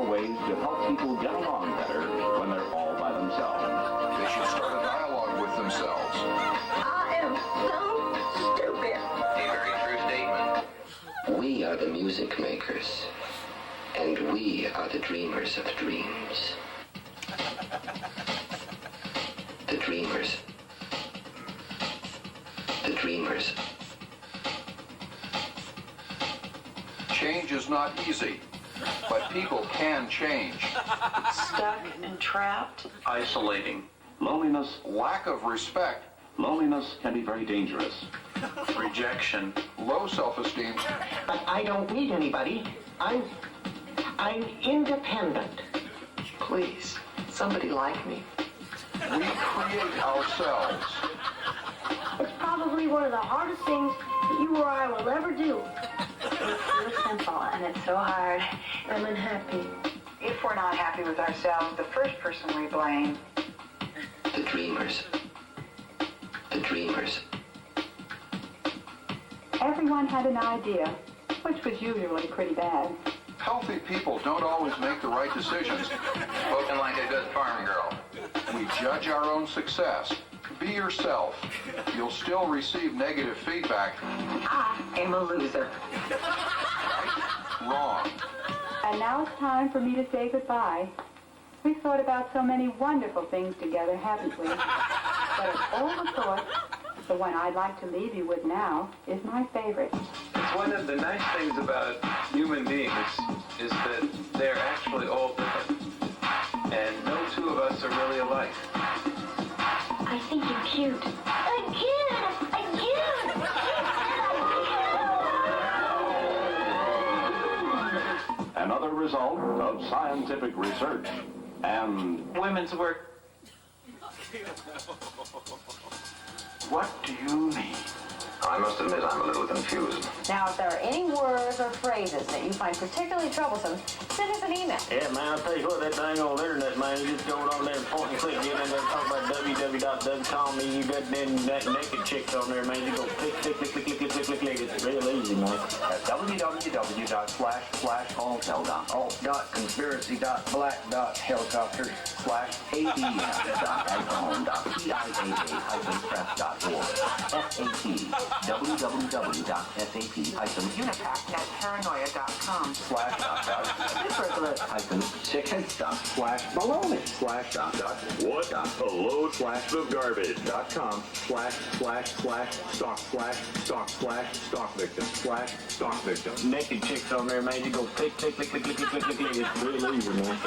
more ways to help people get along better when they're all by themselves. They should start a dialogue with themselves. I am so stupid. A very true statement. We are the music makers, and we are the dreamers of dreams. The dreamers. The dreamers. Change is not easy, but people can change. Stuck and trapped. Isolating. Loneliness. Lack of respect. Loneliness can be very dangerous. Rejection. Low self-esteem. But I don't need anybody. I'm independent. Please, somebody like me. We create ourselves. It's probably one of the hardest things that you or I will ever do. It's so simple and it's so hard. I'm unhappy. If we're not happy with ourselves, the first person we blame. The dreamers. The dreamers. Everyone had an idea, which was usually pretty bad. Healthy people don't always make the right decisions. Spoken like a good farm girl. We judge our own success. Be yourself. You'll still receive negative feedback. I am a loser. Right? Wrong. And now it's time for me to say goodbye. We've thought about so many wonderful things together, haven't we? But of all the thoughts, the one I'd like to leave you with now is my favorite. One of the nice things about human beings is that they're actually all different. And no two of us are really alike. I think you're cute. Another result of scientific research and Women's work. what do you need? I must admit I'm a little confused. Now, if there are any words or phrases that you find particularly troublesome, send us an email. Yeah, man, I'll tell you what, that dang old internet, man, you just go on there and point and click, get in there and talk about www.com, and you got them naked chicks on there, man. You go click. It's real easy, man. At www.flashcallteldom.alt.conspiracy.blackout.press.org. www.www.sapac.paranoia.com //upload/stock/stock victim Naked chicks on there, man. You go click. It's real easy, man.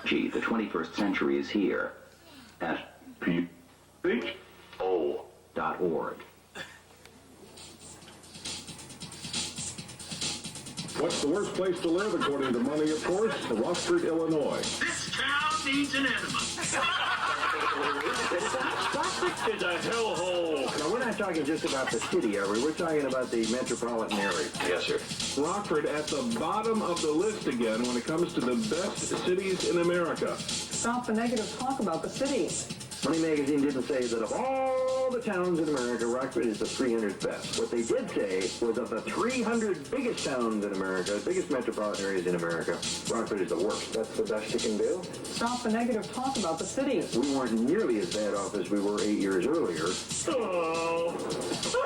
Gee, the 21st century is here at PHO.org. What's the worst place to live, according to money, of course? Rockford, Illinois. This town needs an enema. Rockford is a hellhole. Now, we're not talking just about the city, are we? We're talking about the metropolitan area. Yes, sir. Rockford at the bottom of the list again when it comes to the best cities in America. Stop the negative talk about the city. Money Magazine didn't say that of all the towns in America, Rockford is the 300th best. What they did say was of the 300 biggest towns in America, biggest metropolitan areas in America, Rockford is the worst. That's the best you can do. Stop the negative talk about the city. We weren't nearly as bad off as we were 8 years earlier. Oh,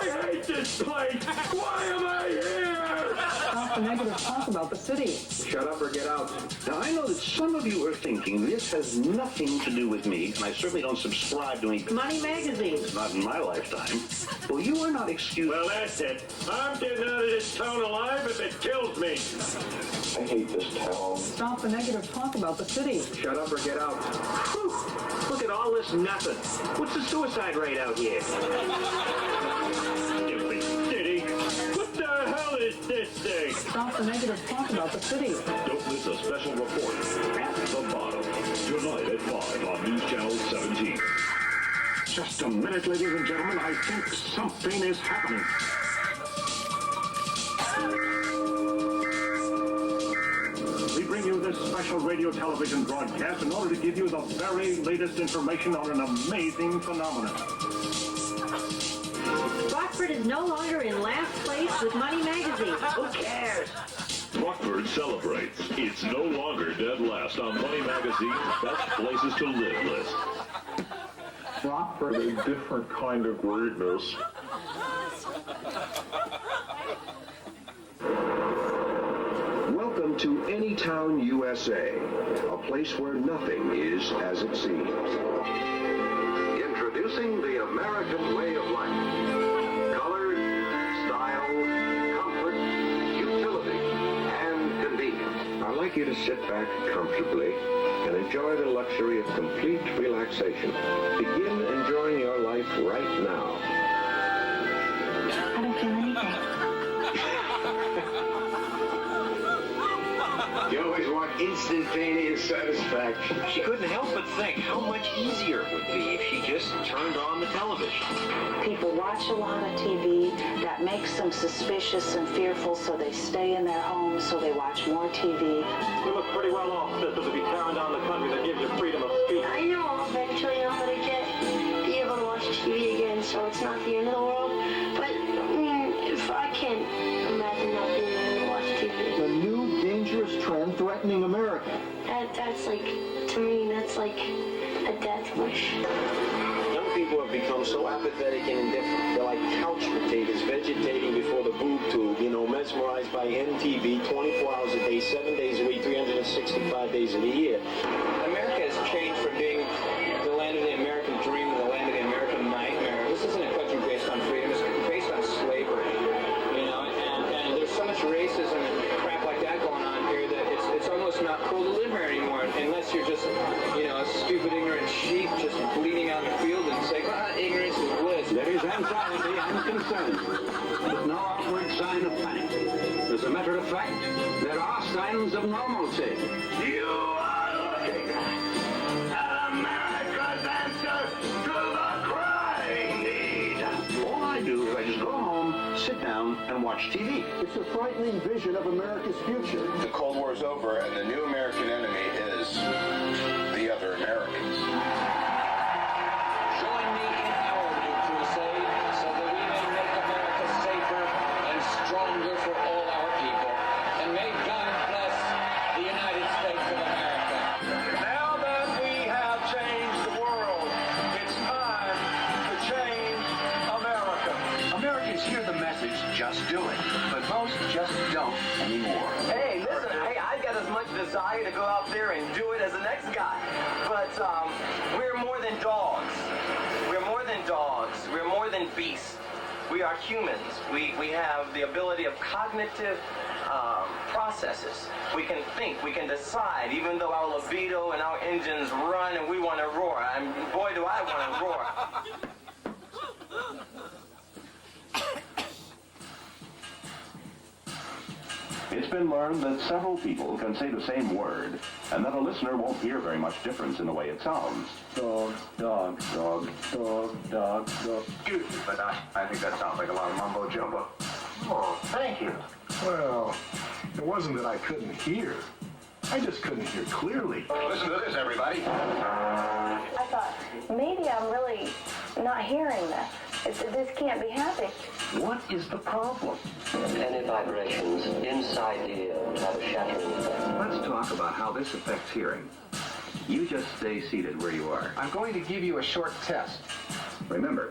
I hate this place. Why am I here? Stop the negative talk about the city. Shut up or get out. Now, I know that some of you are thinking this has nothing to do with me, and I certainly don't subscribe to any Money Magazine. not in my lifetime. Well, you are not excused. Well, that's it. I'm getting out of this town alive if it kills me. I hate this town. Stop the negative talk about the city. Shut up or get out. Whew. Look at all this nothing. What's the suicide rate out here? Stupid city. What the hell is this thing? Stop the negative talk about the city. Don't miss a special report at the bottom. Tonight at 5 on News Channel 17. Just a minute, ladies and gentlemen. I think something is happening. We bring you this special radio television broadcast in order to give you the very latest information on an amazing phenomenon. Rockford is no longer in last place with Money Magazine. Who cares? Rockford celebrates. It's no longer dead last on Money Magazine's Best Places to Live list. Rockford is a different kind of greatness. Welcome to Anytown, USA, a place where nothing is as it seems. Introducing the American way of life. Color, style, comfort, utility, and convenience. I'd like you to sit back comfortably and enjoy the luxury of complete relaxation. Begin enjoying your life right now. I don't feel anything. You always want instantaneous satisfaction. She couldn't help but think how much easier it would be if she just turned on the television. People watch a lot of TV. That makes them suspicious and fearful, so they stay in their homes, so they watch more TV. We look pretty well off, sister, to be tearing down the country that gives you freedom of speech. I know eventually I'm going to be able to watch TV again, so it's not the end of the world. But if I can't imagine not being able to watch TV. The new dangerous trend threatening America. That's like, to me, that's like a death wish. Young people have become so apathetic and indifferent. They're like couch potatoes vegetating before the boob tube, mesmerized by MTV 24 hours a day, 7 days a week, 365 days of the year. America has changed from being the land of the American dream to the land of the American nightmare. This isn't a country based on freedom. It's based on slavery, and there's so much racism and crap like that going on here that it's almost not cool to live here anymore unless you're just, a stupid, ignorant sheep just bleeding out in the field and say, ignorance is bliss. There is anxiety and concern, but no outward sign of panic. As a matter of fact, there are signs of normalcy. You are looking at America's answer to the crying need. All I do is I just go home, sit down, and watch TV. It's a frightening vision of America's future. The Cold War is over, and the new American enemy is the other Americans. Join me in our new crusade so that we may make America safer and stronger for all our people. And may God bless the United States of America. Now that we have changed the world, it's time to change America. Americans hear the message, just do it. But most just don't anymore. Hey, listen, I've got as much desire to go out there and do it as the next guy. But we're more than dogs. We're more than dogs. We're more than beasts. We are humans. We have the ability of cognitive processes. We can think, we can decide, even though our libido and our engines run and we want to roar. And boy, do I want to roar. It's been learned that several people can say the same word, and that a listener won't hear very much difference in the way it sounds. Dog, dog, dog, dog, dog, dog. Excuse me, but I think that sounds like a lot of mumbo jumbo. Oh, thank you. Well, it wasn't that I couldn't hear. I just couldn't hear clearly. Listen to this, everybody. I thought, maybe I'm really not hearing this. This can't be happening. What is the problem? Any vibrations inside the ear have a shattering effect. Let's talk about how this affects hearing. You just stay seated where you are. I'm going to give you a short test. Remember,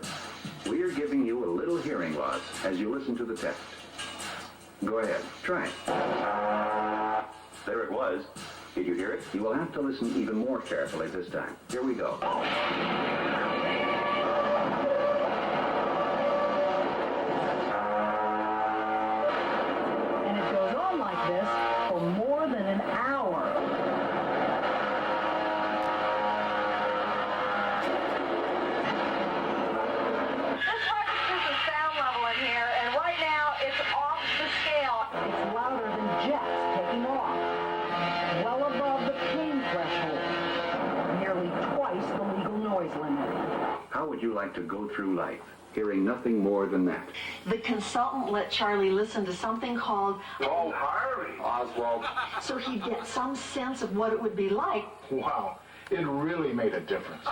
we are giving you a little hearing loss as you listen to the test. Go ahead, try it. There it was. Did you hear it? You will have to listen even more carefully this time. Here we go. And it goes on like this for more than an hour. This register's the sound level in here, and right now it's off the scale. It's louder than jets taking off. Well above the pain threshold. Nearly twice the legal noise limit. How would you like to go through life, hearing nothing more than that? The consultant let Charlie listen to something called Oh, Harvey Oswald. so he'd get some sense of what it would be like. Wow. It really made a difference.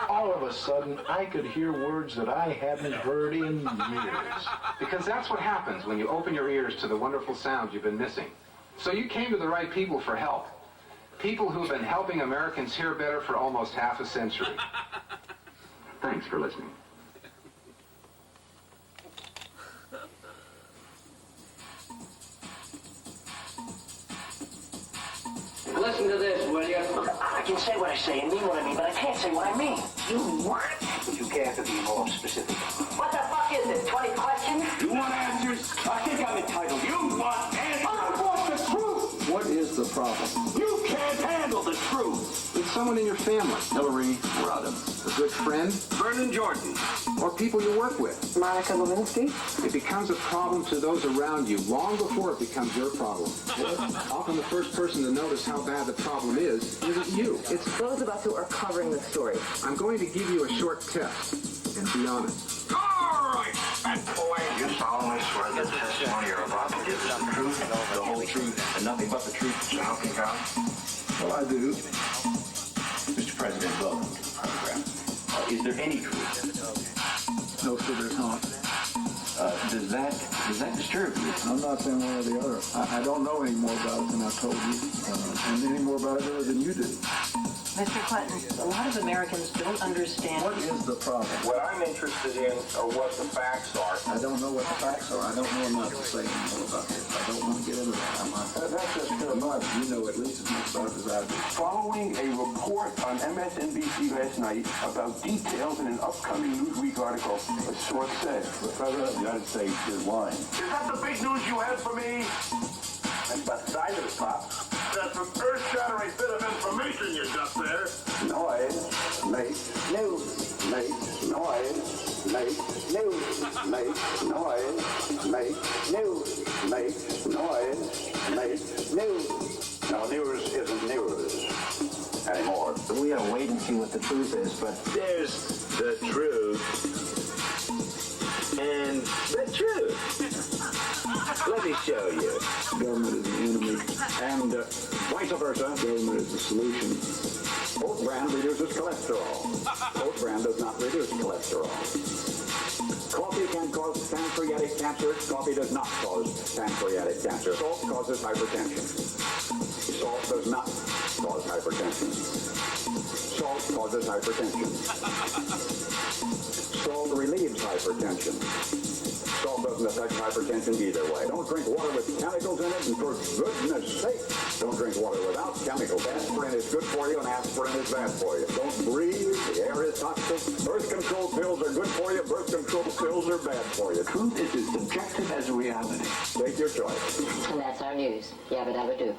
All of a sudden, I could hear words that I hadn't heard in years. Because that's what happens when you open your ears to the wonderful sounds you've been missing. So you came to the right people for help. People who've been helping Americans hear better for almost half a century. Thanks for listening. Listen to this, will you? I can say what I say and mean what I mean, but I can't say what I mean. You what? You care to be more specific. What the fuck is this, 20 questions? You want answers? I think I'm entitled. You want answers? I want the truth! What is the problem? You can't handle the truth! It's someone in your family. Hillary Rodham. A good friend. Vernon Jordan. Or people you work with. Monica Lewinsky. It becomes a problem to those around you long before it becomes your problem. Often the first person to notice how bad the problem is isn't you. It's Those of us who are covering the story. I'm going to give you a short test, and be honest. All right, fat boy. You solemnly swear that the testimony you're about to give is the truth, the whole truth, and nothing but the truth, so help you God? Well, I do. Mr. President, welcome to the program. Is there any truth? No, sir, there's not. Does that disturb you? I'm not saying one or the other. I don't know any more about it than I've told you, and any more about it than you do. Mr. Clinton, a lot of Americans don't understand. What is the problem? What I'm interested in are what the facts are. I don't know what the facts are. I don't know enough to say more about this. I don't want to get into that. That's just too much. You know at least as much about it as I do. Following a report on MSNBC last night about details in an upcoming Newsweek article, a source said the President of the United States is lying. Is that the big news you had for me? That's about the size of it, Pop. That's an earth-shattering bit of information you got there. Noise, make, news, make, noise, make, news, make, noise, make, news, make, noise, make, news. No, news isn't news anymore. We gotta wait and see what the truth is, but There's the truth. and the truth. Let me show you. Government is the enemy, And vice versa. government is the solution. Oat bran reduces cholesterol. Oat bran does not reduce cholesterol. Coffee can cause pancreatic cancer. Coffee does not cause pancreatic cancer. Salt causes hypertension. Salt does not cause hypertension. Salt causes hypertension. Salt relieves hypertension. Salt doesn't affect hypertension either way. Don't drink water with chemicals in it, and for goodness sake, don't drink water without chemicals. Aspirin is good for you, and aspirin is bad for you. Don't breathe. The air is toxic. Birth control pills are good for you. Birth control pills are bad for you. Truth is as subjective as reality. Take your choice. And that's our news. Yabba dabba do.